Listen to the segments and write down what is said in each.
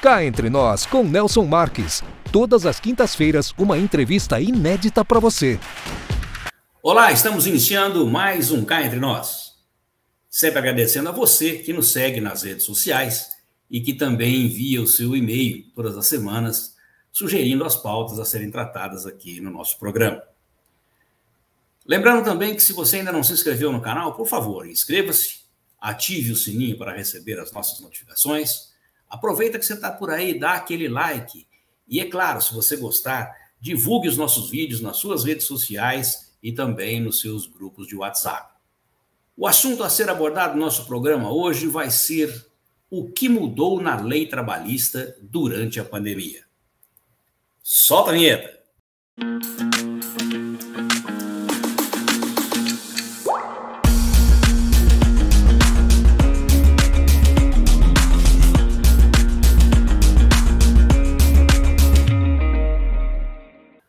Cá Entre Nós, com Nelson Marques. Todas as quintas-feiras, uma entrevista inédita para você. Olá, estamos iniciando mais um Cá Entre Nós. Sempre agradecendo a você que nos segue nas redes sociais e que também envia o seu e-mail todas as semanas, sugerindo as pautas a serem tratadas aqui no nosso programa. Lembrando também que se você ainda não se inscreveu no canal, por favor, inscreva-se, ative o sininho para receber as nossas notificações. Aproveita que você está por aí, dá aquele like. E é claro, se você gostar, divulgue os nossos vídeos nas suas redes sociais e também nos seus grupos de WhatsApp. O assunto a ser abordado no nosso programa hoje vai ser o que mudou na lei trabalhista durante a pandemia. Solta a vinheta!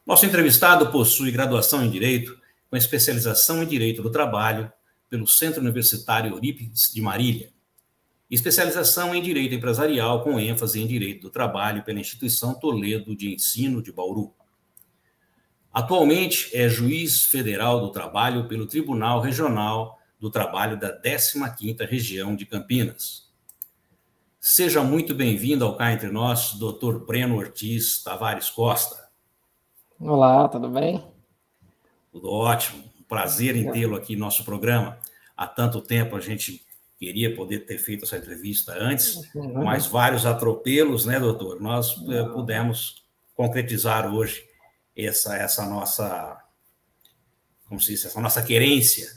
Nosso entrevistado possui graduação em Direito, com especialização em Direito do Trabalho pelo Centro Universitário Eurípides de Marília, e especialização em Direito Empresarial com ênfase em Direito do Trabalho pela Instituição Toledo de Ensino de Bauru. Atualmente é juiz federal do trabalho pelo Tribunal Regional do Trabalho da 15ª Região de Campinas. Seja muito bem-vindo ao Cá Entre Nós, Dr. Breno Ortiz Tavares Costa. Olá, tudo bem? Tudo ótimo, um prazer em tê-lo aqui no nosso programa. Há tanto tempo a gente queria poder ter feito essa entrevista antes, mas vários atropelos, né, doutor? Nós pudemos concretizar hoje essa nossa, como se diz, essa nossa querência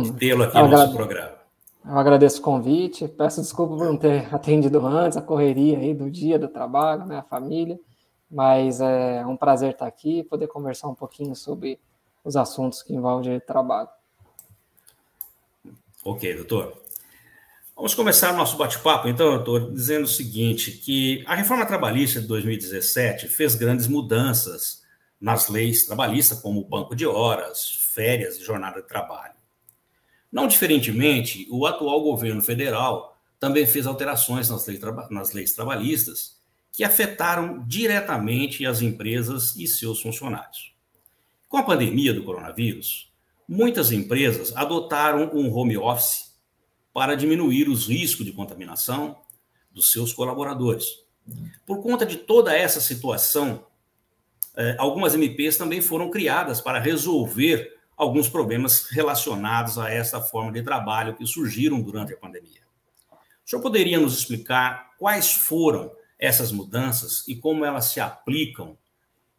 de tê-lo aqui no nosso programa. Eu agradeço o convite, peço desculpa por não ter atendido antes, a correria aí do dia do trabalho, né, a família. Mas é um prazer estar aqui e poder conversar um pouquinho sobre os assuntos que envolvem o direito do trabalho. Ok, doutor. Vamos começar o nosso bate-papo, então, doutor, dizendo o seguinte, que a reforma trabalhista de 2017 fez grandes mudanças nas leis trabalhistas, como o banco de horas, férias e jornada de trabalho. Não diferentemente, o atual governo federal também fez alterações nas leis trabalhistas, que afetaram diretamente as empresas e seus funcionários. Com a pandemia do coronavírus, muitas empresas adotaram um home office para diminuir os riscos de contaminação dos seus colaboradores. Por conta de toda essa situação, algumas MPs também foram criadas para resolver alguns problemas relacionados a essa forma de trabalho que surgiram durante a pandemia. O senhor poderia nos explicar quais foram essas mudanças e como elas se aplicam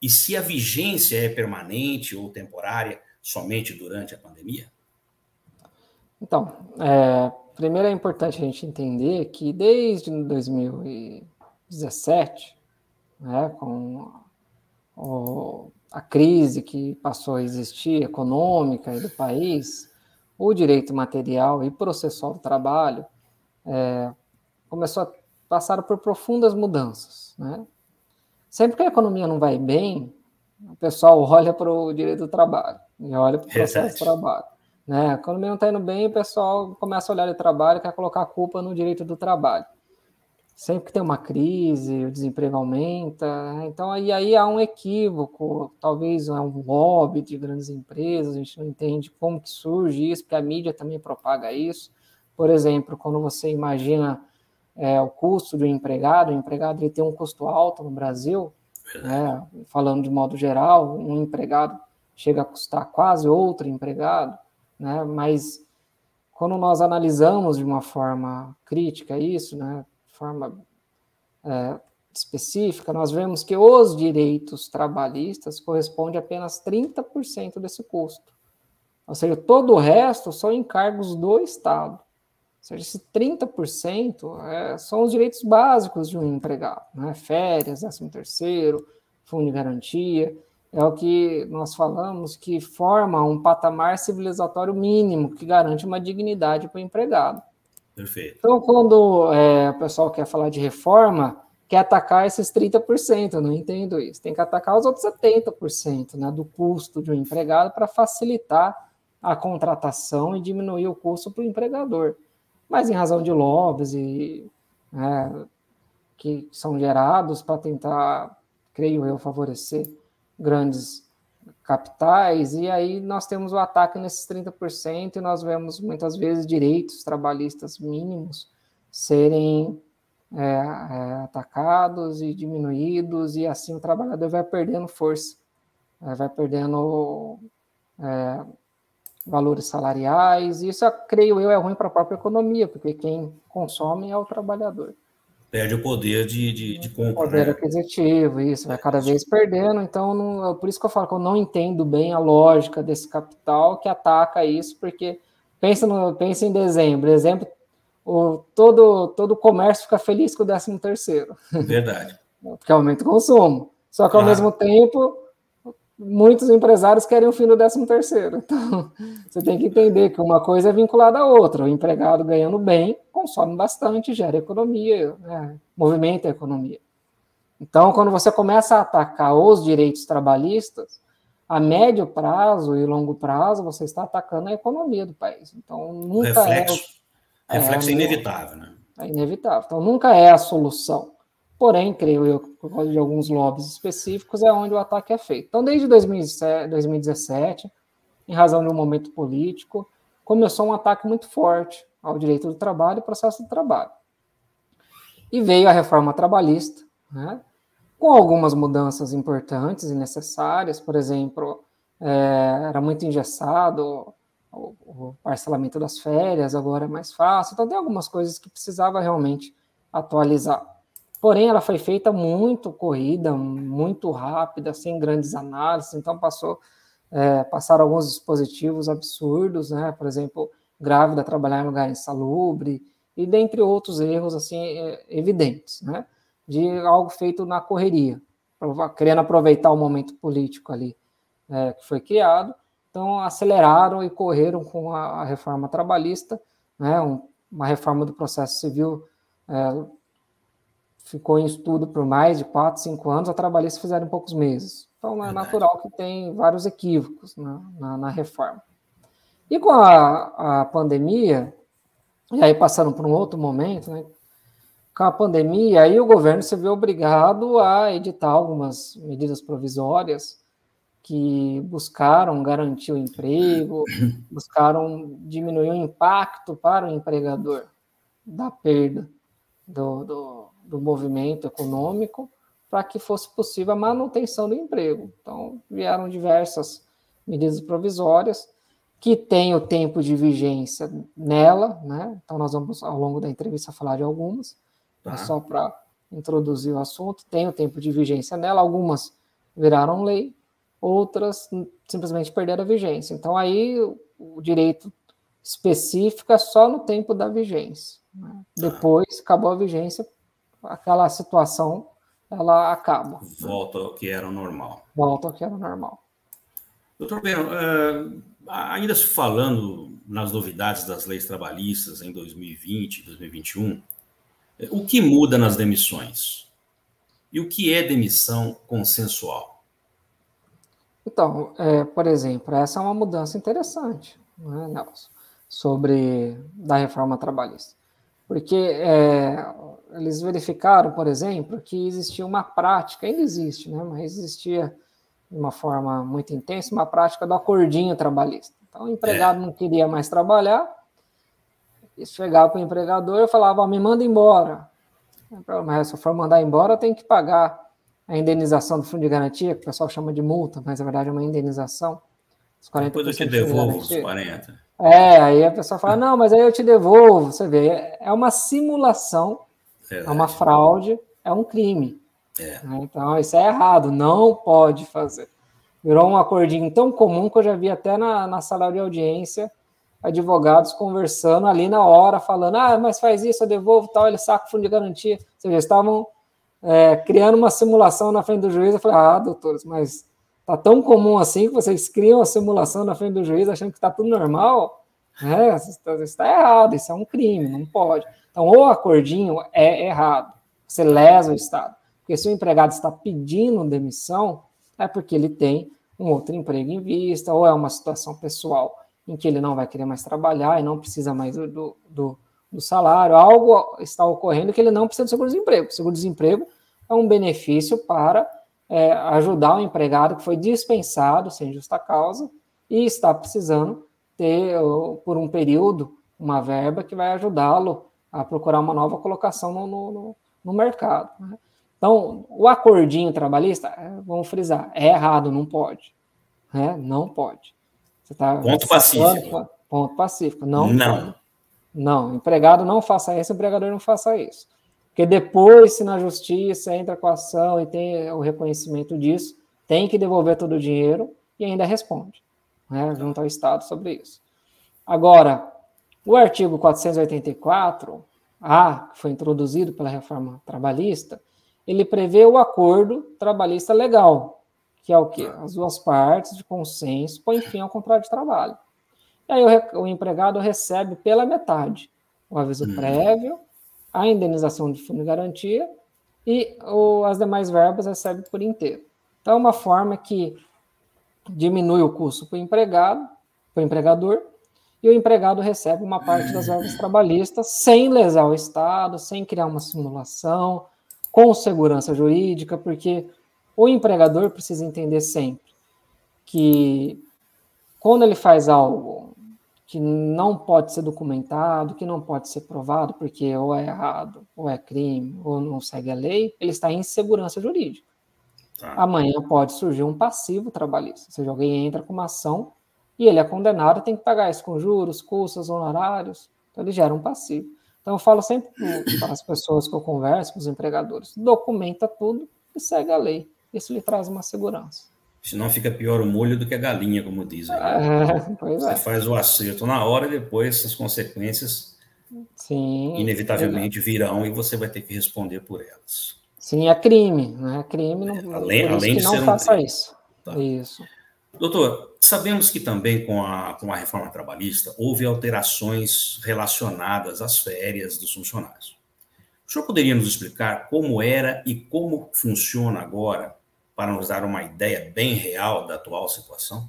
e se a vigência é permanente ou temporária somente durante a pandemia? Então, primeiro é importante a gente entender que desde 2017, né, com a crise que passou a existir, econômica e do país, o direito material e processual do trabalho começou a passar por profundas mudanças, né? Sempre que a economia não vai bem, o pessoal olha para o direito do trabalho e olha para o processo do trabalho, né? A economia não está indo bem, o pessoal começa a olhar o trabalho e quer colocar a culpa no direito do trabalho. Sempre que tem uma crise, o desemprego aumenta, né? Então aí há um equívoco, talvez é um lobby de grandes empresas, a gente não entende como que surge isso, porque a mídia também propaga isso. Por exemplo, quando você imagina o custo de um empregado, o empregado ele tem um custo alto no Brasil, né? Falando de modo geral, um empregado chega a custar quase outro empregado, né? Mas quando nós analisamos de uma forma crítica isso, né, de forma específica, nós vemos que os direitos trabalhistas correspondem a apenas 30% desse custo. Ou seja, todo o resto são encargos do Estado. Ou seja, esse 30% são os direitos básicos de um empregado, né? Férias, 13º, fundo de garantia, é o que nós falamos que forma um patamar civilizatório mínimo que garante uma dignidade para o empregado. Perfeito. Então, quando o pessoal quer falar de reforma, quer atacar esses 30%, eu não entendo isso. Tem que atacar os outros 70%, né, do custo de um empregado para facilitar a contratação e diminuir o custo para o empregador. Mas em razão de lobbies e que são gerados para tentar, creio eu, favorecer grandes capitais, e aí nós temos o ataque nesses 30%, e nós vemos muitas vezes direitos trabalhistas mínimos serem atacados e diminuídos, e assim o trabalhador vai perdendo força, vai perdendo valores salariais, e isso, creio eu, é ruim para a própria economia, porque quem consome é o trabalhador. Perde o poder de compra, poder aquisitivo, isso, vai cada vez perdendo, então, por isso que eu falo que eu não entendo bem a lógica desse capital que ataca isso, porque pensa em dezembro, todo o comércio fica feliz com o 13º. Verdade. Porque aumenta o consumo, só que ao mesmo tempo, muitos empresários querem o fim do 13º, então você tem que entender que uma coisa é vinculada à outra, o empregado ganhando bem, consome bastante, gera economia, movimenta a economia. Então, quando você começa a atacar os direitos trabalhistas, a médio prazo e longo prazo, você está atacando a economia do país. Então, nunca reflexo é inevitável, né? É inevitável. Então, nunca é a solução. Porém, creio eu, por causa de alguns lobbies específicos, é onde o ataque é feito. Então, desde 2017, em razão de um momento político, começou um ataque muito forte ao direito do trabalho e processo do trabalho. E veio a reforma trabalhista, né, com algumas mudanças importantes e necessárias. Por exemplo, era muito engessado o parcelamento das férias, agora é mais fácil. Então, tem algumas coisas que precisava realmente atualizar. Porém, ela foi feita muito corrida, muito rápida, sem grandes análises. Então, passaram alguns dispositivos absurdos, né? Por exemplo, grávida trabalhar em lugar insalubre, e dentre outros erros assim, evidentes, né? De algo feito na correria, querendo aproveitar o momento político ali que foi criado. Então, aceleraram e correram com a reforma trabalhista, né? Uma reforma do processo civil ficou em estudo por mais de 4, 5 anos, a trabalhista fizeram em poucos meses. Então, é natural que tem vários equívocos na reforma. E com a pandemia, e aí passando por um outro momento, né, com a pandemia, aí o governo se viu obrigado a editar algumas medidas provisórias que buscaram garantir o emprego, buscaram diminuir o impacto para o empregador da perda do movimento econômico, para que fosse possível a manutenção do emprego. Então, vieram diversas medidas provisórias que têm o tempo de vigência nela, né? Então, nós vamos, ao longo da entrevista, falar de algumas, mas só para introduzir o assunto, tem o tempo de vigência nela, algumas viraram lei, outras simplesmente perderam a vigência. Então, aí, o direito específico é só no tempo da vigência, né? Depois, acabou a vigência, aquela situação ela acaba. Volta ao que era normal. Volta ao que era normal. Doutor Breno, ainda se falando nas novidades das leis trabalhistas em 2020 e 2021, o que muda nas demissões? E o que é demissão consensual? Então, por exemplo, essa é uma mudança interessante, né, Nelson, da reforma trabalhista. Porque eles verificaram, por exemplo, que existia uma prática, ainda existe, né, mas existia de uma forma muito intensa, uma prática do acordinho trabalhista. Então, o empregado não queria mais trabalhar, e chegava para o empregador e falava, me manda embora. Mas se eu for mandar embora, eu tenho que pagar a indenização do fundo de garantia, que o pessoal chama de multa, mas na verdade é uma indenização. Depois eu te devolvo os 40. Aí a pessoa fala, não, mas aí eu te devolvo. Você vê, é uma simulação, é uma fraude, é um crime. Então, isso é errado, não pode fazer. Virou um acordinho tão comum que eu já vi até na sala de audiência advogados conversando ali na hora, falando, mas faz isso, eu devolvo, tal, ele saca o fundo de garantia. Ou seja, estavam criando uma simulação na frente do juiz. Eu falei, doutores, mas tá tão comum assim que vocês criam a simulação na frente do juiz achando que está tudo normal? Isso está errado, isso é um crime, não pode. Então, o acordinho é errado, você lesa o Estado. Porque se o empregado está pedindo demissão, é porque ele tem um outro emprego em vista, ou é uma situação pessoal em que ele não vai querer mais trabalhar e não precisa mais do do salário, algo está ocorrendo que ele não precisa de seguro-desemprego. Seguro-desemprego é um benefício para ajudar o empregado que foi dispensado sem justa causa e está precisando ter, por um período, uma verba que vai ajudá-lo a procurar uma nova colocação no mercado. Né? Então, o acordinho trabalhista, vamos frisar, é errado, não pode. Né? Não pode. Você tá ponto pacífico. Ponto pacífico. Não. Pode. Não, empregado não faça isso, empregador não faça isso. Porque depois, se na justiça entra com a ação e tem o reconhecimento disso, tem que devolver todo o dinheiro e ainda responde, né, junto ao Estado sobre isso. Agora, o artigo 484-A, que foi introduzido pela reforma trabalhista, ele prevê o acordo trabalhista legal, que é o quê? As duas partes de consenso põem fim ao contrato de trabalho. E aí o empregado recebe pela metade o aviso prévio, a indenização de fundo de garantia e as demais verbas recebe por inteiro. Então, é uma forma que diminui o custo para o empregado, para o empregador, e o empregado recebe uma parte das verbas trabalhistas sem lesar o Estado, sem criar uma simulação, com segurança jurídica, porque o empregador precisa entender sempre que quando ele faz algo que não pode ser documentado, que não pode ser provado, porque ou é errado, ou é crime, ou não segue a lei, ele está em insegurança jurídica. Tá. Amanhã pode surgir um passivo trabalhista, ou seja, alguém entra com uma ação e ele é condenado, tem que pagar isso com juros, custos, honorários, então ele gera um passivo. Então eu falo sempre para as pessoas que eu converso, com os empregadores, documenta tudo e segue a lei. Isso lhe traz uma segurança. Senão fica pior o molho do que a galinha, como dizem. Você faz o acerto na hora e depois as consequências inevitavelmente virão e você vai ter que responder por elas. Sim, é crime. Né? Crime não, além de não ser faça crime. Isso. Tá. Isso. Doutor, sabemos que também com a reforma trabalhista houve alterações relacionadas às férias dos funcionários. O senhor poderia nos explicar como era e como funciona agora, para nos dar uma ideia bem real da atual situação?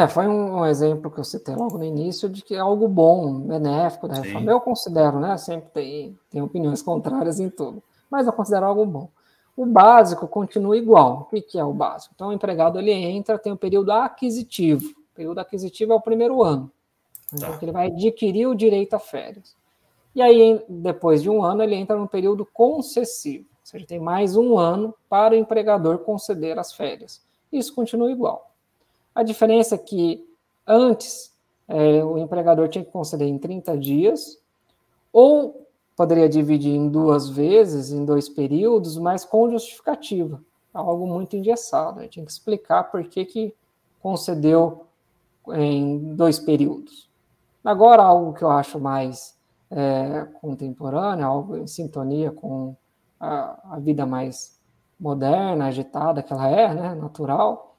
Foi um exemplo que eu citei logo no início de que é algo bom, benéfico da reforma. Eu considero, né? Sempre tem opiniões contrárias em tudo, mas eu considero algo bom. O básico continua igual. O que é o básico? Então, o empregado ele entra, tem o período aquisitivo. O período aquisitivo é o primeiro ano. Então, ele vai adquirir o direito a férias. E aí, depois de um ano, ele entra no período concessivo. Ou seja, tem mais um ano para o empregador conceder as férias. Isso continua igual. A diferença é que antes o empregador tinha que conceder em 30 dias, ou poderia dividir em 2 vezes, em 2 períodos, mas com justificativa. Algo muito engessado. Tinha que explicar por que concedeu em 2 períodos. Agora, algo que eu acho mais contemporâneo, algo em sintonia com a vida mais moderna, agitada que ela é, né, natural,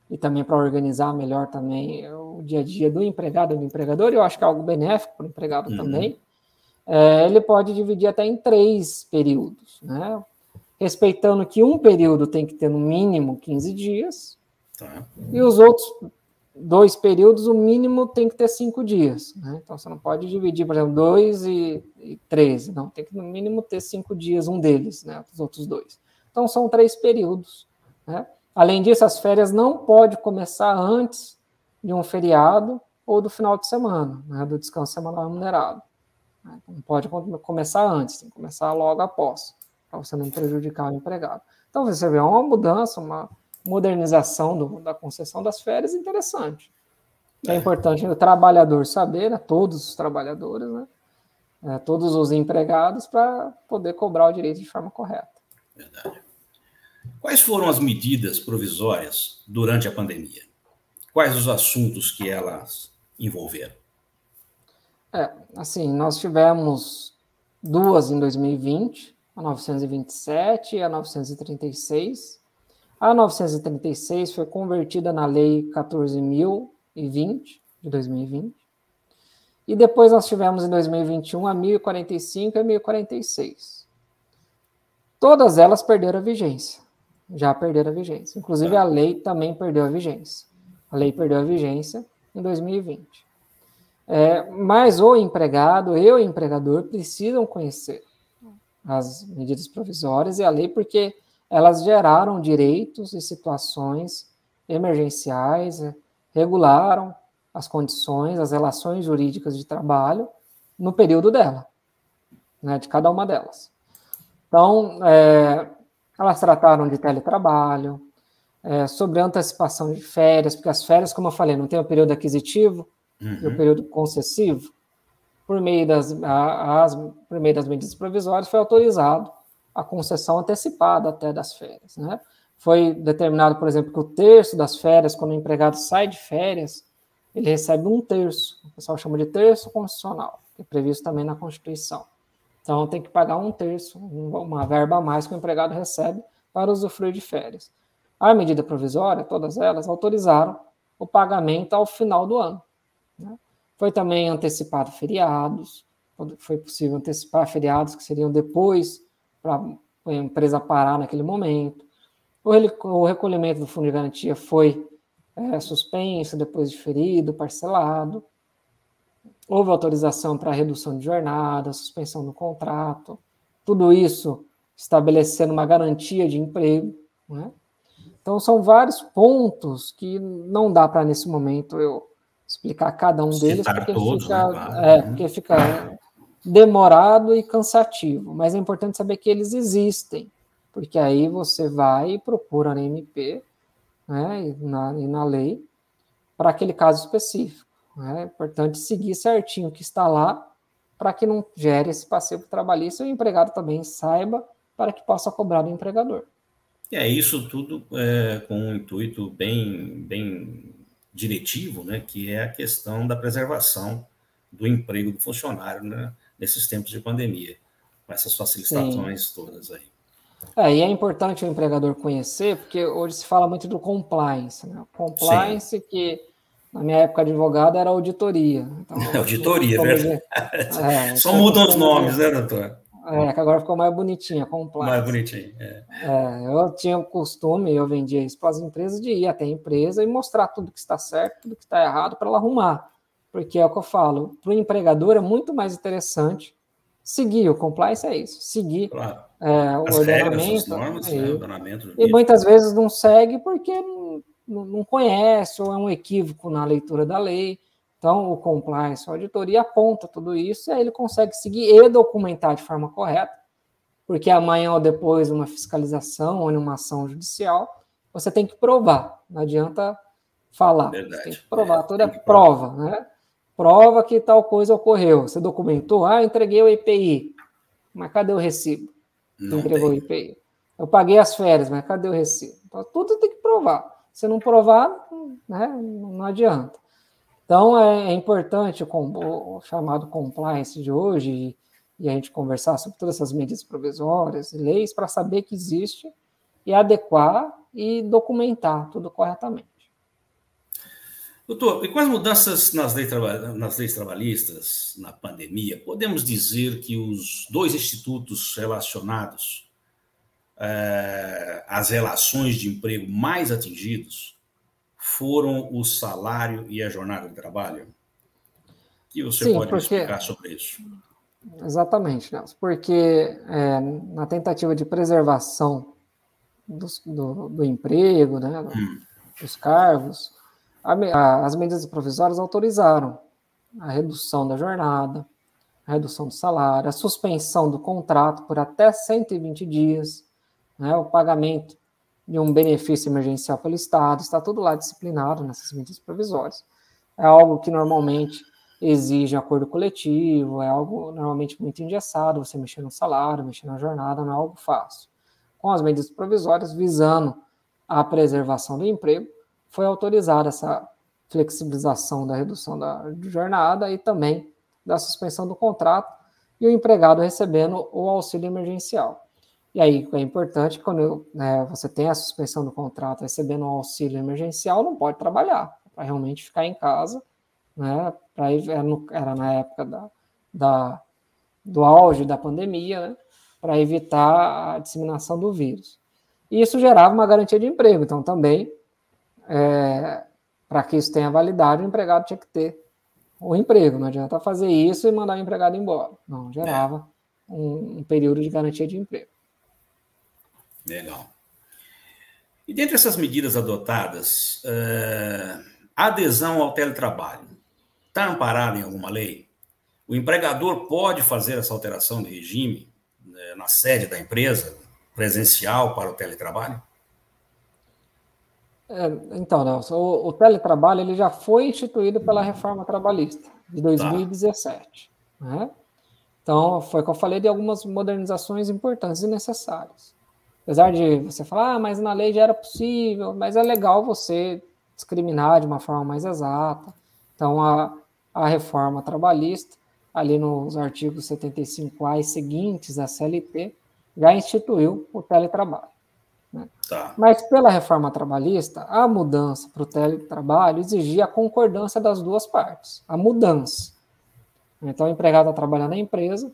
e também para organizar melhor também o dia a dia do empregado e do empregador, eu acho que é algo benéfico para o empregado também, ele pode dividir até em 3 períodos, né, respeitando que um período tem que ter no mínimo 15 dias, e os outros 2 períodos, o mínimo tem que ter 5 dias. Né? Então, você não pode dividir, por exemplo, 2 e 13. Não, tem que no mínimo ter 5 dias, um deles, né? Os outros 2. Então, são 3 períodos. Né? Além disso, as férias não podem começar antes de um feriado ou do final de semana, né? Do descanso semanal remunerado. Né? Não pode começar antes, tem que começar logo após, para você não prejudicar o empregado. Então, você vê uma mudança, uma modernização da concessão das férias interessante. É importante o trabalhador saber, né, todos os trabalhadores, né, todos os empregados, para poder cobrar o direito de forma correta. Verdade. Quais foram as medidas provisórias durante a pandemia? Quais os assuntos que elas envolveram? Assim, nós tivemos 2 em 2020, a 927 e a 936. A 936 foi convertida na Lei 14.020, de 2020. E depois nós tivemos em 2021 a 1.045 e a 1.046. Todas elas perderam a vigência. Já perderam a vigência. Inclusive a lei também perdeu a vigência. A lei perdeu a vigência em 2020. Mas o empregado e o empregador precisam conhecer as medidas provisórias e a lei, porque elas geraram direitos e situações emergenciais, regularam as condições, as relações jurídicas de trabalho no período dela, né, de cada uma delas. Então, elas trataram de teletrabalho, sobre antecipação de férias, porque as férias, como eu falei, não tem o período aquisitivo e o período concessivo. Por meio das medidas provisórias, foi autorizado a concessão antecipada até das férias, né? Foi determinado, por exemplo, que o terço das férias, quando o empregado sai de férias, ele recebe um terço, o pessoal chama de terço constitucional, que é previsto também na Constituição. Então, tem que pagar um terço, uma verba a mais que o empregado recebe para usufruir de férias. A medida provisória, todas elas, autorizaram o pagamento ao final do ano, né? Foi também antecipado feriados, foi possível antecipar feriados que seriam depois para a empresa parar naquele momento. O recolhimento do fundo de garantia foi suspenso, depois diferido, parcelado. Houve autorização para redução de jornada, suspensão do contrato. Tudo isso estabelecendo uma garantia de emprego, né? Então, são vários pontos que não dá para, nesse momento, eu explicar cada um deles, porque, todos, fica, né? Claro. Porque fica demorado e cansativo. Mas é importante saber que eles existem, porque aí você vai e procura na MP, né, e na lei para aquele caso específico. É importante seguir certinho o que está lá para que não gere esse passivo trabalhista e o empregado também saiba para que possa cobrar do empregador. Isso tudo com um intuito bem diretivo, né, que é a questão da preservação do emprego do funcionário, né, nesses tempos de pandemia, com essas facilitações todas aí. E é importante o empregador conhecer, porque hoje se fala muito do compliance, né? Compliance, sim, que na minha época de advogado era auditoria. Então, auditoria, verdade. Só mudam os nomes, né, doutor? Que agora ficou mais bonitinha, compliance. Mais bonitinho, eu tinha o costume, eu vendia isso para as empresas, de ir até a empresa e mostrar tudo que está certo, tudo que está errado, para ela arrumar. Porque é o que eu falo, para o empregador é muito mais interessante seguir, o compliance é isso, seguir, claro, o as ordenamento. Regras, as normas, né, o ordenamento. E muitas vezes não segue porque não conhece, ou é um equívoco na leitura da lei. Então, o compliance, a auditoria aponta tudo isso, e aí ele consegue seguir e documentar de forma correta, porque amanhã ou depois, uma fiscalização ou uma ação judicial, você tem que provar, não adianta falar, verdade, você tem que provar, tudo é prova, né? Prova que tal coisa ocorreu, você documentou, entreguei o IPI, mas cadê o recibo? Não entregou tem. o IPI. Eu paguei as férias, mas cadê o recibo? Então, tudo tem que provar. Se não provar, né, não adianta. Então, é importante o chamado compliance de hoje e a gente conversar sobre todas essas medidas provisórias e leis para saber que existe e adequar e documentar tudo corretamente. Doutor, e com as mudanças nas leis trabalhistas, na pandemia, podemos dizer que os dois institutos relacionados às relações de emprego mais atingidos foram o salário e a jornada de trabalho? O que você pode me explicar sobre isso? Exatamente, Nelson, porque na tentativa de preservação do emprego, né, dos cargos, as medidas provisórias autorizaram a redução da jornada, a redução do salário, a suspensão do contrato por até 120 dias, né, o pagamento de um benefício emergencial pelo Estado, está tudo lá disciplinado nessas medidas provisórias. É algo que normalmente exige acordo coletivo, é algo normalmente muito engessado, você mexer no salário, mexer na jornada, não é algo fácil. Com as medidas provisórias, visando a preservação do emprego, foi autorizada essa flexibilização da redução da jornada e também da suspensão do contrato e o empregado recebendo o auxílio emergencial. E aí é importante, quando você tem a suspensão do contrato recebendo o auxílio emergencial, não pode trabalhar, para realmente ficar em casa, né? Era na época do auge da pandemia, né? Para evitar a disseminação do vírus. E isso gerava uma garantia de emprego, então também, para que isso tenha validade, o empregado tinha que ter o emprego. Não adianta fazer isso e mandar o empregado embora. Não, gerava um período de garantia de emprego. Legal. E dentre essas medidas adotadas, a adesão ao teletrabalho está amparada em alguma lei? O empregador pode fazer essa alteração de regime na sede da empresa, presencial para o teletrabalho? Então, Nelson, o teletrabalho ele já foi instituído pela reforma trabalhista de 2017. Né? Então, foi o que eu falei de algumas modernizações importantes e necessárias. Apesar de você falar, mas na lei já era possível, mas é legal você discriminar de uma forma mais exata. Então, a reforma trabalhista, ali nos artigos 75A e seguintes da CLT, já instituiu o teletrabalho. Né? Mas pela reforma trabalhista, a mudança para o teletrabalho exigia a concordância das duas partes, a mudança. Então, o empregado está trabalhando na empresa,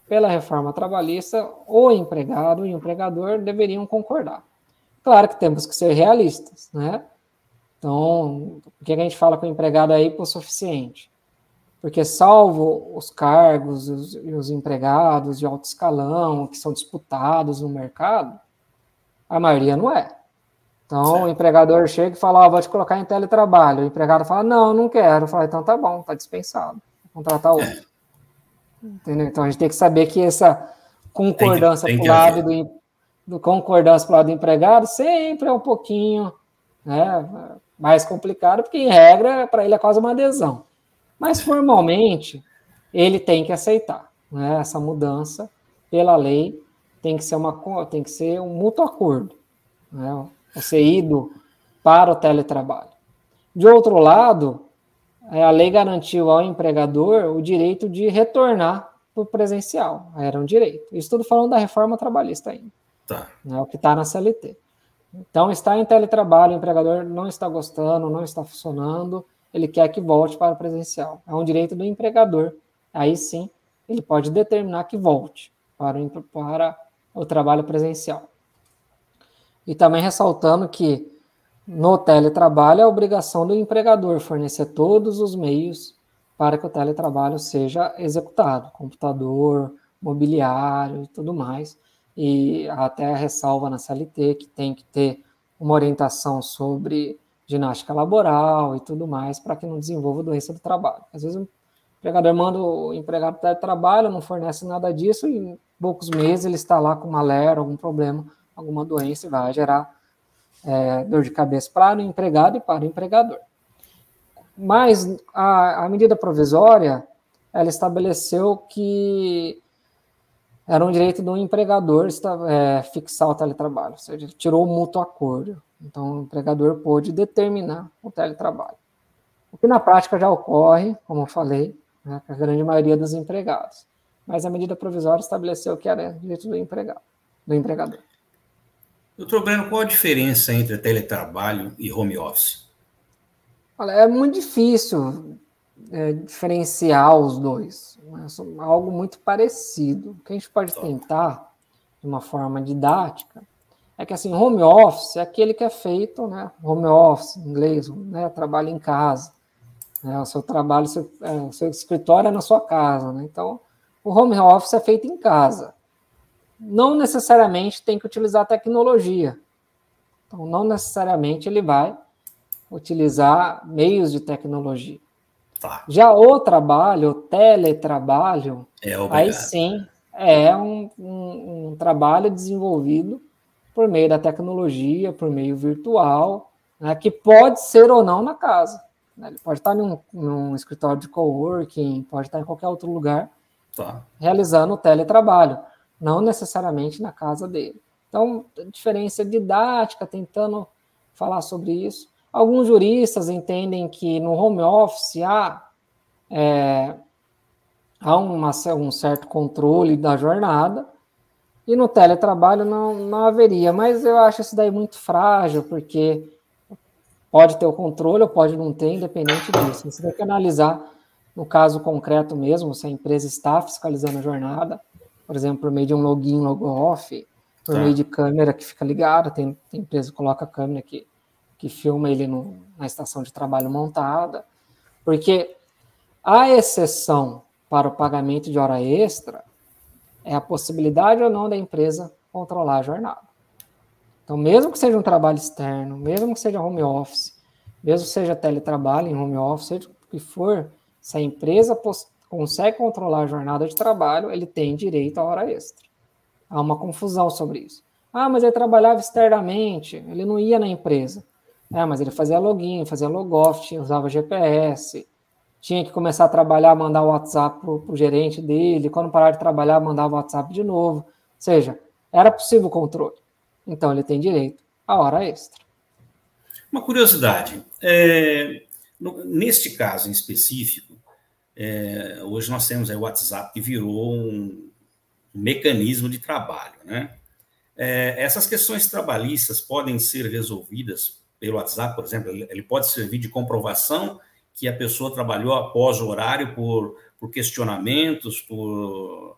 pela reforma trabalhista, o empregado e o empregador deveriam concordar. Claro que temos que ser realistas, né? Então, por que a gente fala que o empregado é hipossuficiente? Porque salvo os cargos e os empregados de alto escalão que são disputados no mercado, a maioria não é. Então, o empregador chega e fala, vou te colocar em teletrabalho. O empregado fala, não quero. Fala, então tá bom, tá dispensado. Vou contratar outro. Entendeu? Então, a gente tem que saber que essa concordância para o lado concordância pro lado do empregado sempre é um pouquinho, né, mais complicado, porque, em regra, para ele é quase uma adesão. Mas, formalmente, ele tem que aceitar, né, essa mudança pela lei. Tem que ser um mútuo acordo, né? Você ido para o teletrabalho. De outro lado, a lei garantiu ao empregador o direito de retornar para o presencial. Era um direito. Isso tudo falando da reforma trabalhista ainda. Né? O que está na CLT. Então, está em teletrabalho, o empregador não está gostando, não está funcionando, ele quer que volte para o presencial. É um direito do empregador. Aí sim, ele pode determinar que volte para o trabalho presencial. E também ressaltando que no teletrabalho é a obrigação do empregador fornecer todos os meios para que o teletrabalho seja executado, computador, mobiliário e tudo mais. E até ressalva na CLT que tem que ter uma orientação sobre ginástica laboral e tudo mais para que não desenvolva doença do trabalho. Às vezes o empregador manda o empregado para o teletrabalho, não fornece nada disso e em poucos meses ele está lá com malária, algum problema, alguma doença e vai gerar dor de cabeça para o empregado e para o empregador. Mas a medida provisória, ela estabeleceu que era um direito do empregador fixar o teletrabalho, ou seja, ele tirou o mútuo acordo. Então, o empregador pôde determinar o teletrabalho. O que na prática já ocorre, como eu falei, né, com a grande maioria dos empregados. Mas a medida provisória estabeleceu que era direito do empregador. Doutor Breno, qual a diferença entre teletrabalho e home office? Olha, é muito difícil diferenciar os dois. Né? É algo muito parecido. O que a gente pode tentar, de uma forma didática, é que assim, home office é aquele que é feito, né? Home office, em inglês, né? Trabalho em casa. Né? O seu trabalho, o seu escritório é na sua casa. Né? Então, o home office é feito em casa. Não necessariamente tem que utilizar tecnologia. Então, não necessariamente ele vai utilizar meios de tecnologia. Já o trabalho, o teletrabalho, aí sim é um trabalho desenvolvido por meio da tecnologia, por meio virtual, né, que pode ser ou não na casa. Né? Ele pode estar num escritório de coworking, pode estar em qualquer outro lugar, realizando o teletrabalho, não necessariamente na casa dele. Então, diferença didática, tentando falar sobre isso. Alguns juristas entendem que no home office há um certo controle da jornada e no teletrabalho não haveria, mas eu acho isso daí muito frágil, porque pode ter o controle ou pode não ter, independente disso. Você tem que analisar, no caso concreto mesmo, se a empresa está fiscalizando a jornada, por exemplo, por meio de um login, log-off, por meio de câmera que fica ligada, tem empresa que coloca a câmera que filma ele na estação de trabalho montada, porque A exceção para o pagamento de hora extra é a possibilidade ou não da empresa controlar a jornada. Então, mesmo que seja um trabalho externo, mesmo que seja home office, mesmo que seja teletrabalho em home office, seja o que for, se a empresa consegue controlar a jornada de trabalho, ele tem direito à hora extra. Há uma confusão sobre isso. Ah, mas ele trabalhava externamente, ele não ia na empresa. Mas ele fazia login, fazia logout, usava GPS, tinha que começar a trabalhar, mandar o WhatsApp para o gerente dele, quando parar de trabalhar, mandava o WhatsApp de novo. Ou seja, era possível o controle. Então, ele tem direito à hora extra. Uma curiosidade, neste caso em específico, hoje nós temos aí o WhatsApp que virou um mecanismo de trabalho, né? Essas questões trabalhistas podem ser resolvidas pelo WhatsApp, por exemplo, ele pode servir de comprovação que a pessoa trabalhou após o horário por questionamentos, por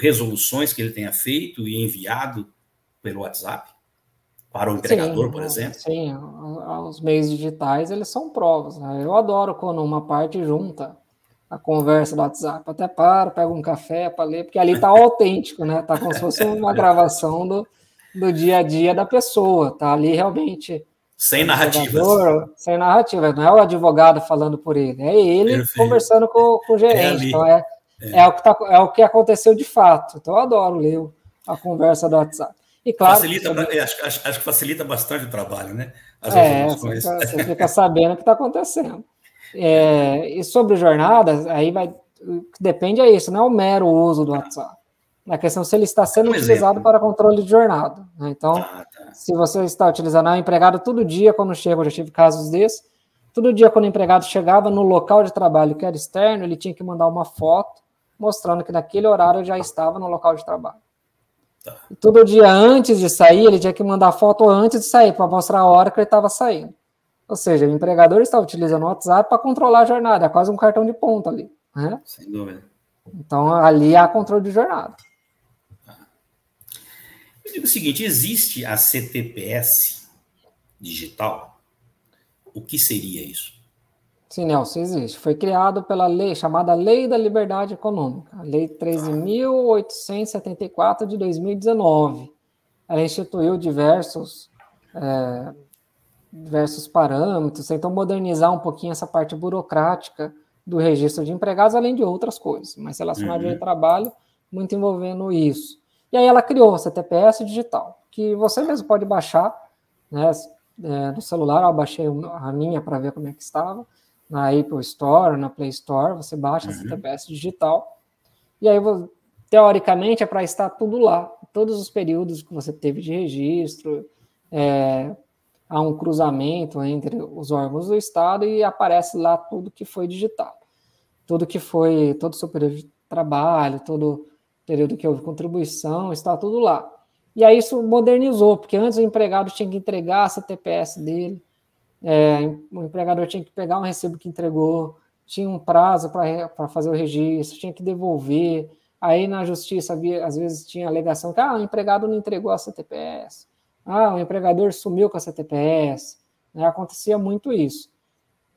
resoluções que ele tenha feito e enviado pelo WhatsApp para o empregador, por exemplo? Sim, os meios digitais, eles são provas, né? Eu adoro quando uma parte junta a conversa do WhatsApp, até pego um café para ler, porque ali está autêntico, né? Está como se fosse uma gravação do dia a dia da pessoa, está ali realmente... Sem narrativas. Sem narrativa, não é o advogado falando por ele, é ele Perfeito. Conversando com o gerente. Então é o que aconteceu de fato. Então eu adoro ler a conversa do WhatsApp. E claro, acho que facilita bastante o trabalho, né? Você fica sabendo o que está acontecendo. E sobre jornadas, aí depende isso, não é o mero uso do WhatsApp. Na questão se ele está sendo utilizado para controle de jornada. Né? Então, se você está utilizando o empregado todo dia, quando chega, eu já tive casos desses, todo dia quando o empregado chegava no local de trabalho que era externo, ele tinha que mandar uma foto mostrando que naquele horário já estava no local de trabalho. E todo dia antes de sair, ele tinha que mandar foto antes de sair, para mostrar a hora que ele estava saindo. Ou seja, o empregador está utilizando o WhatsApp para controlar a jornada, é quase um cartão de ponto ali. Né? Sem dúvida. Então, ali há controle de jornada. Eu digo o seguinte, existe a CTPS digital? O que seria isso? Sim, Nelson, existe. Foi criado pela lei, chamada Lei da Liberdade Econômica, a Lei 13.874 de 2019. Ela instituiu diversos parâmetros, tentou modernizar um pouquinho essa parte burocrática do registro de empregados, além de outras coisas, mas relacionado ao trabalho, muito envolvendo isso. E aí ela criou a CTPS digital, que você mesmo pode baixar, né, no celular. Eu baixei a minha para ver como é que estava, na Apple Store, na Play Store, você baixa a CTPS digital, e aí, teoricamente, é para estar tudo lá, todos os períodos que você teve de registro, há um cruzamento entre os órgãos do Estado e aparece lá tudo que foi digitado, todo o seu período de trabalho, todo período que houve contribuição, está tudo lá. E aí isso modernizou, porque antes o empregado tinha que entregar a CTPS dele, o empregador tinha que pegar um recibo que entregou, tinha um prazo para fazer o registro, tinha que devolver, aí na justiça às vezes tinha alegação que o empregado não entregou a CTPS, o empregador sumiu com a CTPS, né? Acontecia muito isso.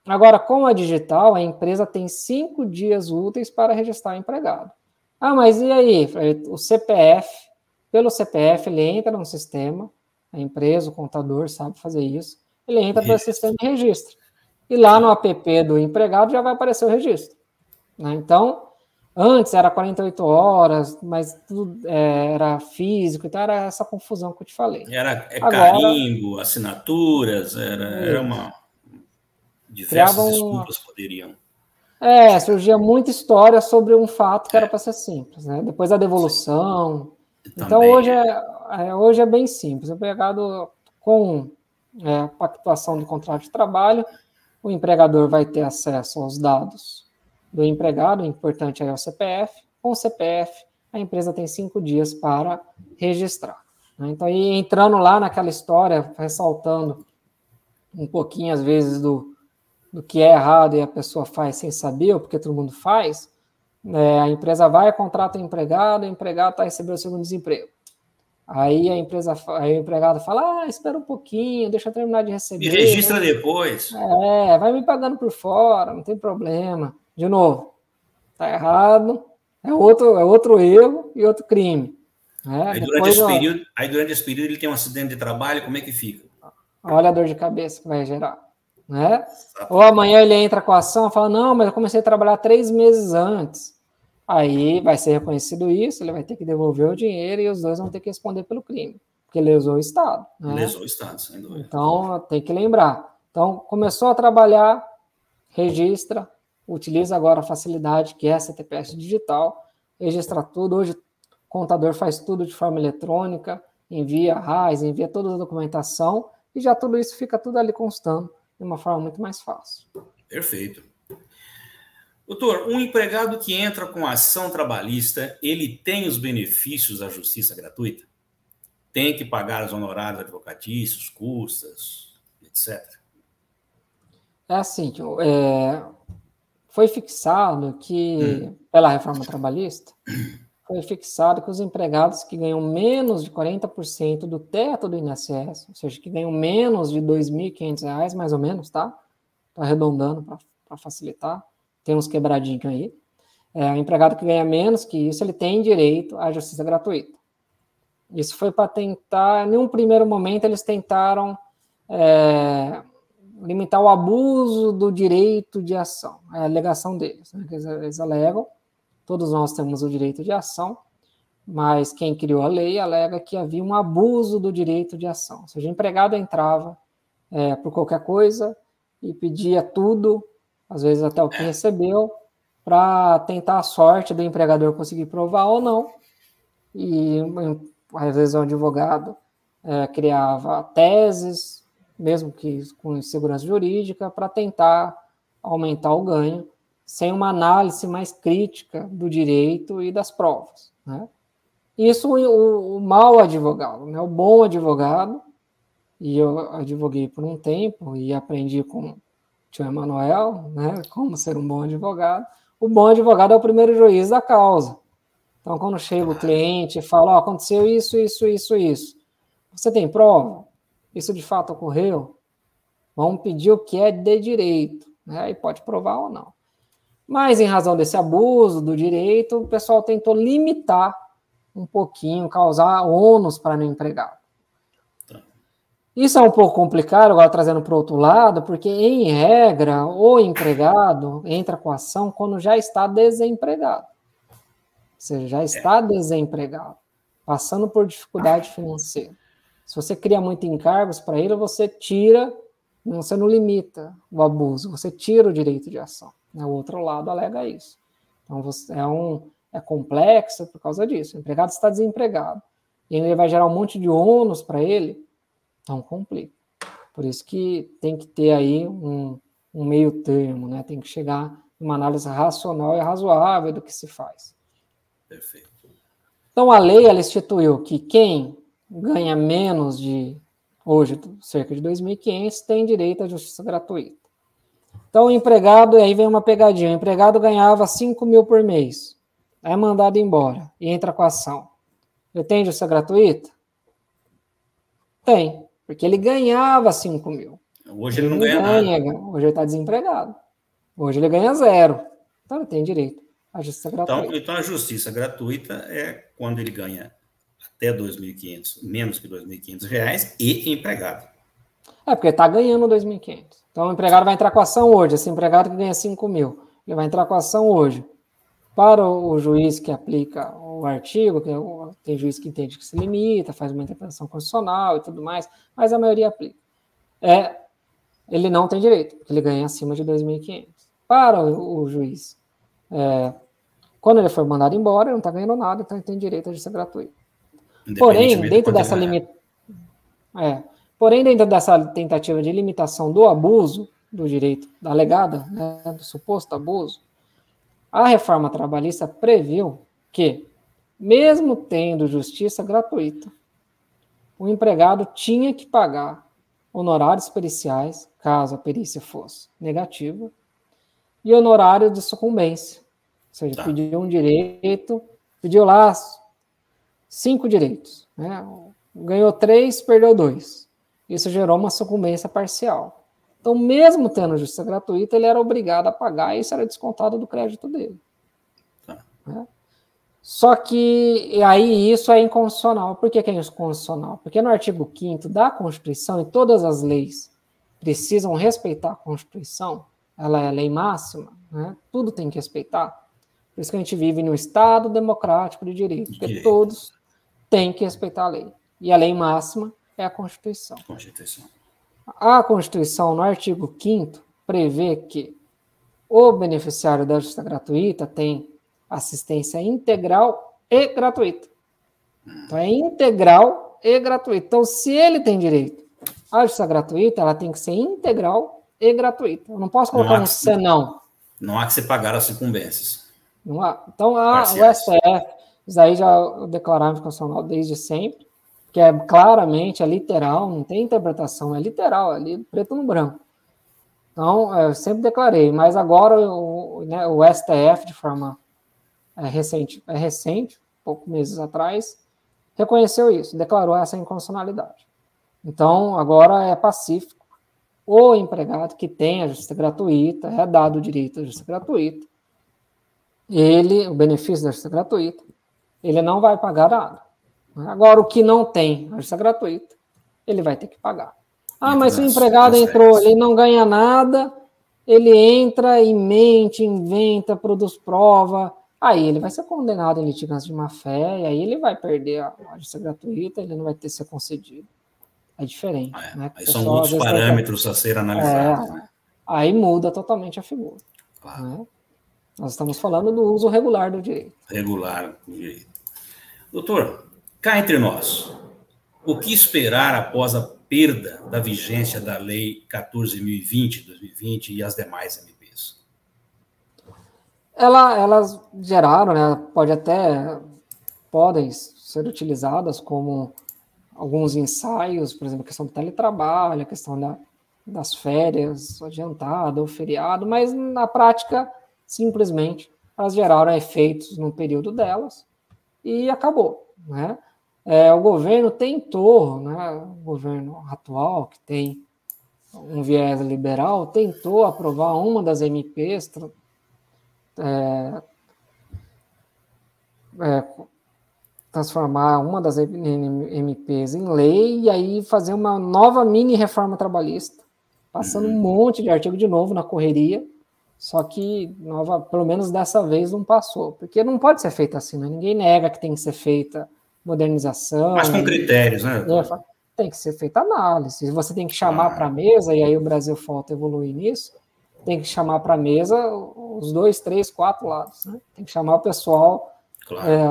Agora, com a digital, a empresa tem 5 dias úteis para registrar o empregado. Mas e aí? O CPF, pelo CPF, ele entra no sistema, a empresa, o contador sabe fazer isso, ele entra pelo sistema de registro. E lá no app do empregado já vai aparecer o registro. Né? Então, antes era 48 horas, mas tudo era físico, então era essa confusão que eu te falei. Agora, carimbo, assinaturas, era uma... Diversas desculpas poderiam... surgia muita história sobre um fato que era para ser simples, né? Depois a devolução. Então, hoje é bem simples. O empregado, com a pactuação do contrato de trabalho, o empregador vai ter acesso aos dados do empregado, o importante é o CPF. Com o CPF, a empresa tem 5 dias para registrar. Né? Então, entrando lá naquela história, ressaltando um pouquinho, às vezes, do que é errado e a pessoa faz sem saber, ou porque todo mundo faz, a empresa vai, contrata o empregado está recebendo o segundo desemprego. Aí o empregado fala, espera um pouquinho, deixa eu terminar de receber. E registra depois. Vai me pagando por fora, não tem problema. De novo, está errado, é outro erro e outro crime. Né? Aí, Depois, durante esse período ele tem um acidente de trabalho, como é que fica? olha a dor de cabeça que vai gerar. Né? Ou amanhã ele entra com a ação e fala, não, mas eu comecei a trabalhar 3 meses antes. Aí vai ser reconhecido isso, ele vai ter que devolver o dinheiro e os dois vão ter que responder pelo crime, porque lesou o Estado. Né? Lesou o Estado, sem dúvida. Então, tem que lembrar. Então, começou a trabalhar, registra, utiliza agora a facilidade que é a CTPS digital, registra tudo. Hoje, o contador faz tudo de forma eletrônica, envia a RAIS, envia toda a documentação, e já tudo isso fica tudo ali constando de uma forma muito mais fácil. Perfeito. Doutor, um empregado que entra com ação trabalhista, ele tem os benefícios da justiça gratuita? Tem que pagar os honorários advocatícios, custas, etc. É assim, foi fixado que, pela reforma trabalhista, foi fixado que os empregados que ganham menos de 40% do teto do INSS, ou seja, que ganham menos de R$ 2.500, mais ou menos, tá? Estou arredondando para facilitar, tem uns quebradinhos aí. O empregado que ganha menos que isso, ele tem direito à justiça gratuita. Isso foi para tentar, em um primeiro momento, eles tentaram limitar o abuso do direito de ação, é a alegação deles. Né? Eles alegam, todos nós temos o direito de ação, mas quem criou a lei alega que havia um abuso do direito de ação. Ou seja, o empregado entrava por qualquer coisa e pedia tudo, às vezes até o que recebeu, para tentar a sorte do empregador conseguir provar ou não. E às vezes o advogado criava teses, mesmo que com segurança jurídica, para tentar aumentar o ganho, sem uma análise mais crítica do direito e das provas. Né? Isso o mau advogado, né? O bom advogado, e eu advoguei por um tempo e aprendi com o tio Emanuel, né, como ser um bom advogado. O bom advogado é o primeiro juiz da causa. Então, quando chega o cliente e fala, aconteceu isso, isso, isso, isso. Você tem prova? Isso de fato ocorreu? Vamos pedir o que é de direito, né? E pode provar ou não. Mas, em razão desse abuso do direito, o pessoal tentou limitar um pouquinho, causar ônus para o empregado. Isso é um pouco complicado, agora trazendo para o outro lado, porque, em regra, o empregado entra com a ação quando já está desempregado. Ou seja, já está desempregado, passando por dificuldade financeira. Se você cria muitos encargos para ele, você não limita o abuso, você tira o direito de ação. O outro lado alega isso. Então, é complexo por causa disso. O empregado está desempregado. E ele vai gerar um monte de ônus para ele, então complica. Por isso que tem que ter aí um meio termo, né? Tem que chegar numa análise racional e razoável do que se faz. Perfeito. Então, a lei ela instituiu que quem ganha menos de, hoje, cerca de 2.500, tem direito à justiça gratuita. Então, o empregado, aí vem uma pegadinha, o empregado ganhava 5 mil por mês, é mandado embora e entra com a ação. Ele tem justiça gratuita? Tem, porque ele ganhava 5 mil. Hoje ele não ganha nada. Hoje ele está desempregado. Hoje ele ganha 0. Então, ele tem direito à justiça gratuita. Então, a justiça gratuita é quando ele ganha até 2.500, menos que R$2.500 e empregado. Porque ele está ganhando 2.500. Então, o empregado vai entrar com a ação hoje. Esse empregado que ganha 5 mil, ele vai entrar com a ação hoje. Para o juiz que aplica o artigo, tem juiz que entende que se limita, faz uma interpretação constitucional e tudo mais, mas a maioria aplica. Ele não tem direito, porque ele ganha acima de 2.500. Para o juiz, quando ele for mandado embora, ele não está ganhando nada, então ele tem direito a justiça gratuita. Porém, dentro dessa tentativa de limitação do abuso do direito, da alegada, né, do suposto abuso, a reforma trabalhista previu que, mesmo tendo justiça gratuita, o empregado tinha que pagar honorários periciais, caso a perícia fosse negativa, e honorário de sucumbência. Ou seja, pediu um direito, pediu lá 5 direitos, né? Ganhou 3, perdeu 2. Isso gerou uma sucumbência parcial. Então, mesmo tendo justiça gratuita, ele era obrigado a pagar e isso era descontado do crédito dele. Tá. Né? Só que aí isso é inconstitucional. Por que é inconstitucional? Porque no artigo 5º da Constituição, e todas as leis precisam respeitar a Constituição, ela é a lei máxima, né? Tudo tem que respeitar. Por isso que a gente vive num Estado democrático de direito, porque todos têm que respeitar a lei. E a lei máxima é a Constituição. A Constituição, no artigo 5º, prevê que o beneficiário da justiça gratuita tem assistência integral e gratuita. Então, é integral e gratuita. Então, se ele tem direito à justiça gratuita, ela tem que ser integral e gratuita. Eu não posso colocar um senão. Não há que se pagar as sucumbências. Não há. Então, o STF, isso aí já declararam constitucional desde sempre, que é claramente, é literal, não tem interpretação, é literal, é ali preto no branco. Então, eu sempre declarei, mas agora o STF, de forma recente, poucos meses atrás, reconheceu isso, declarou essa inconstitucionalidade. Então, agora é pacífico. O empregado que tem a justiça gratuita, é dado o direito à justiça gratuita, o benefício da justiça gratuita, ele não vai pagar nada. Agora, o que não tem a justiça gratuita, ele vai ter que pagar. Mas se o empregado entrou, ele não ganha nada, ele entra e mente, inventa, produz prova, aí ele vai ser condenado em litigância de má-fé, e aí ele vai perder a justiça gratuita, ele não vai ter ser concedido. É diferente. Né? Aí são outros parâmetros a ser analisados. Né? Aí muda totalmente a figura. Claro. Né? Nós estamos falando do uso regular do direito. Regular do direito. Doutor, cá entre nós, o que esperar após a perda da vigência da Lei 14.020/2020 e as demais MPs? Elas geraram, né, podem ser utilizadas como alguns ensaios, por exemplo, a questão do teletrabalho, a questão das férias adiantada ou feriado, mas na prática, simplesmente, elas geraram efeitos no período delas e acabou, né? O governo tentou, né, o governo atual, que tem um viés liberal, tentou aprovar uma das MPs, transformar uma das MPs em lei e aí fazer uma nova mini reforma trabalhista, passando um monte de artigo de novo na correria, só que pelo menos dessa vez não passou, porque não pode ser feita assim, né? Ninguém nega que tem que ser feita modernização. Mas com critérios, né? Tem que ser feita análise, você tem que chamar para a mesa, e aí o Brasil falta evoluir nisso, tem que chamar para a mesa os 2, 3, 4 lados, né? Tem que chamar o pessoal,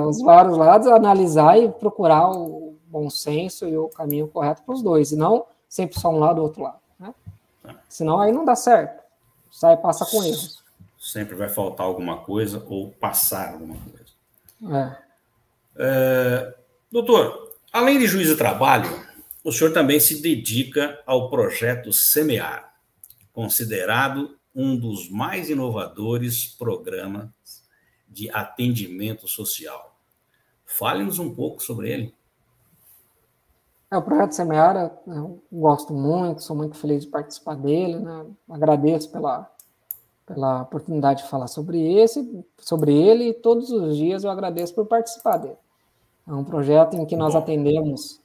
os vários lados, analisar e procurar o bom senso e o caminho correto para os dois, e não sempre só um lado ou outro lado, né? Senão aí não dá certo, passa com erros. Sempre vai faltar alguma coisa ou passar alguma coisa. Doutor, além de juiz de trabalho, o senhor também se dedica ao projeto Semear, considerado um dos mais inovadores programas de atendimento social. Fale-nos um pouco sobre ele. O projeto Semear, eu gosto muito, sou muito feliz de participar dele, né? Agradeço pela oportunidade de falar sobre ele, e todos os dias eu agradeço por participar dele. É um projeto em que nós atendemos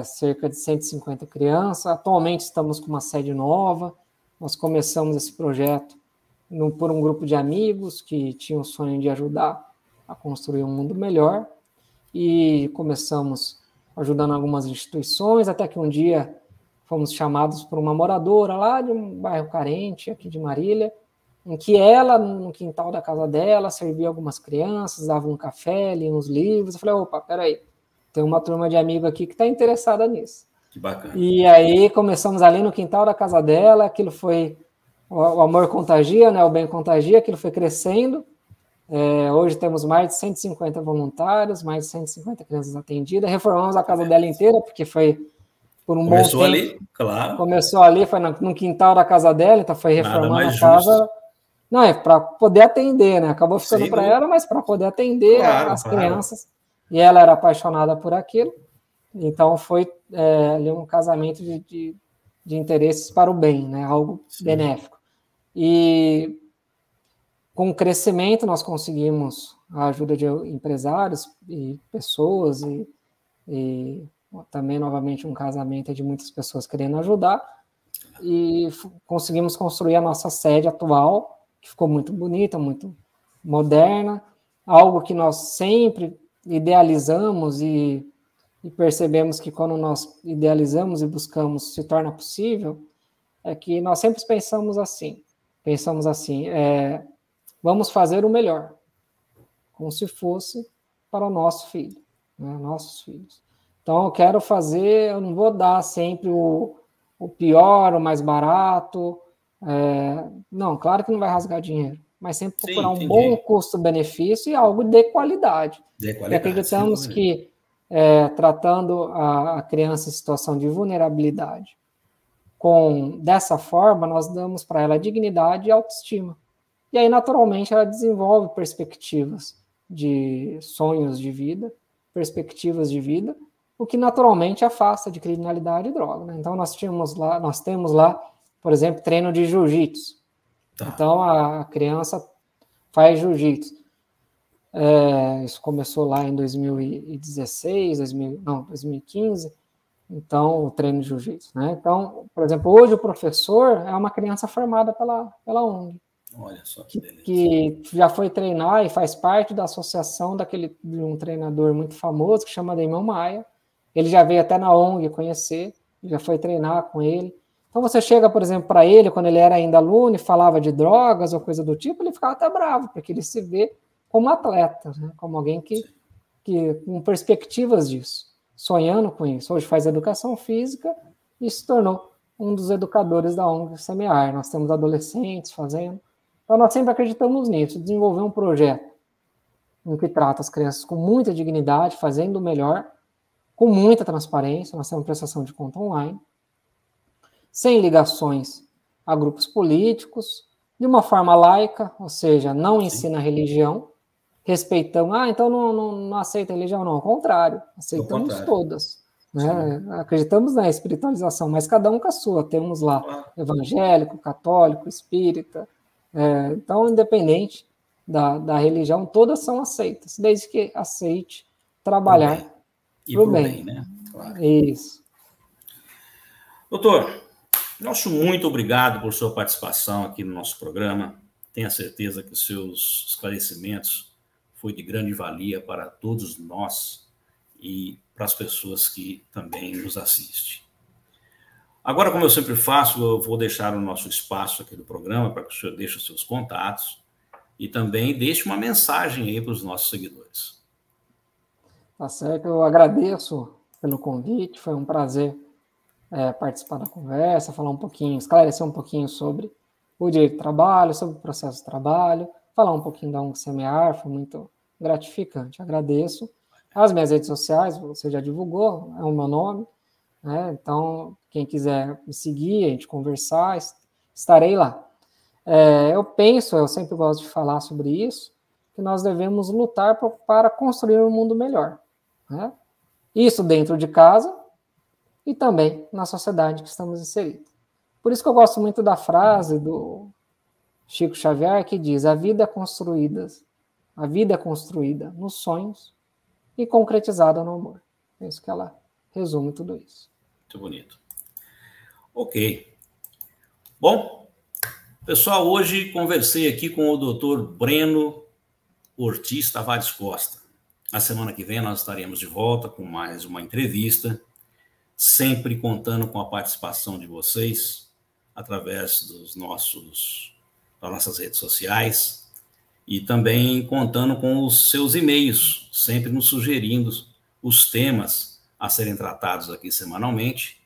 cerca de 150 crianças. Atualmente estamos com uma sede nova. Nós começamos esse projeto por um grupo de amigos que tinham o sonho de ajudar a construir um mundo melhor. E começamos ajudando algumas instituições, até que um dia fomos chamados por uma moradora lá de um bairro carente, aqui de Marília, em que ela, no quintal da casa dela, servia algumas crianças, dava um café, lia uns livros. Eu falei, opa, peraí, tem uma turma de amigos aqui que está interessada nisso. Que bacana. E aí começamos ali no quintal da casa dela, aquilo foi, o amor contagia, né? O bem contagia, aquilo foi crescendo. Hoje temos mais de 150 voluntários, mais de 150 crianças atendidas. Reformamos a casa dela inteira, porque foi por um bom tempo. Começou ali, claro. Começou ali, foi no quintal da casa dela, então foi reformando a casa. Não, é para poder atender, né? Acabou ficando para ela, mas para poder atender as crianças. E ela era apaixonada por aquilo. Então foi ali um casamento de de interesses para o bem, né? Algo benéfico. E com o crescimento nós conseguimos a ajuda de empresários e pessoas e também, novamente, um casamento de muitas pessoas querendo ajudar, e conseguimos construir a nossa sede atual, que ficou muito bonita, muito moderna, algo que nós sempre idealizamos e percebemos que quando nós idealizamos e buscamos se torna possível, é que nós sempre pensamos assim, vamos fazer o melhor, como se fosse para o nosso filho, né, nossos filhos. Então, eu quero fazer, eu não vou dar sempre o pior, o mais barato. Não, claro que não vai rasgar dinheiro, mas sempre procurar um bom custo-benefício e algo de qualidade. E acreditamos que, tratando a criança em situação de vulnerabilidade, dessa forma, nós damos para ela dignidade e autoestima. E aí, naturalmente, ela desenvolve perspectivas de sonhos de vida, perspectivas de vida, o que naturalmente afasta de criminalidade e droga, né? Então, nós temos lá, por exemplo, treino de jiu-jitsu. Tá. Então, a criança faz jiu-jitsu. Isso começou lá em 2016, 2015. Então, o treino de jiu-jitsu, né? Então, por exemplo, hoje o professor é uma criança formada pela ONG. Olha só que beleza. Que já foi treinar e faz parte da associação de um treinador muito famoso que chama Damião Maia. Ele já veio até na ONG conhecer, já foi treinar com ele. Então você chega, por exemplo, para ele, quando ele era ainda aluno e falava de drogas ou coisa do tipo, ele ficava até bravo, porque ele se vê como atleta, né? Como alguém que com perspectivas disso, sonhando com isso. Hoje faz educação física e se tornou um dos educadores da ONG Semear. Nós temos adolescentes fazendo. Então nós sempre acreditamos nisso, desenvolver um projeto em que trata as crianças com muita dignidade, fazendo o melhor, com muita transparência. Nós temos prestação de conta online, sem ligações a grupos políticos, de uma forma laica, ou seja, não ensina religião, respeitamos, então não aceita religião, não, ao contrário, aceitamos todas. Né? Acreditamos na espiritualização, mas cada um com a sua. Temos lá evangélico, católico, espírita, então, independente da religião, todas são aceitas, desde que aceite trabalhar para o bem. Né? Claro. Isso. Doutor, nosso muito obrigado por sua participação aqui no nosso programa. Tenho a certeza que os seus esclarecimentos foi de grande valia para todos nós e para as pessoas que também nos assistem. Agora, como eu sempre faço, eu vou deixar o nosso espaço aqui do programa para que o senhor deixe os seus contatos e também deixe uma mensagem aí para os nossos seguidores. Tá certo, eu agradeço pelo convite, foi um prazer participar da conversa, falar um pouquinho, esclarecer um pouquinho sobre o direito do trabalho, sobre o processo de trabalho, falar um pouquinho da ONG Semear, foi muito gratificante, agradeço. As minhas redes sociais, você já divulgou, é o meu nome, né? Então, quem quiser me seguir, a gente conversar, estarei lá. Eu sempre gosto de falar sobre isso, que nós devemos lutar para construir um mundo melhor, né? Isso dentro de casa e também na sociedade que estamos inseridos. Por isso que eu gosto muito da frase do Chico Xavier, que diz: a vida é construída nos sonhos e concretizada no amor. Penso que ela resume tudo isso. Muito bonito. Ok. Bom, pessoal, hoje conversei aqui com o Dr. Breno Ortiz Tavares Costa. Na semana que vem nós estaremos de volta com mais uma entrevista, sempre contando com a participação de vocês através das nossas redes sociais e também contando com os seus e-mails, sempre nos sugerindo os temas a serem tratados aqui semanalmente.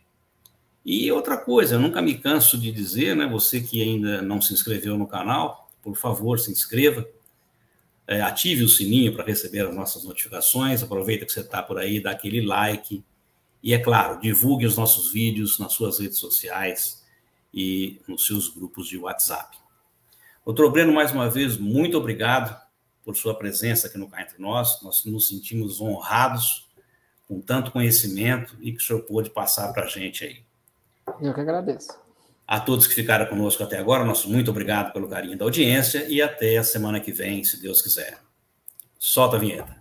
E outra coisa, eu nunca me canso de dizer, né, você que ainda não se inscreveu no canal, por favor, se inscreva, ative o sininho para receber as nossas notificações, aproveita que você está por aí, dá aquele like, e, é claro, divulgue os nossos vídeos nas suas redes sociais e nos seus grupos de WhatsApp. Doutor Breno, mais uma vez, muito obrigado por sua presença aqui no Cá Entre Nós. Nós nos sentimos honrados com tanto conhecimento e que o senhor pôde passar para a gente aí. Eu que agradeço. A todos que ficaram conosco até agora, nosso muito obrigado pelo carinho da audiência e até a semana que vem, se Deus quiser. Solta a vinheta.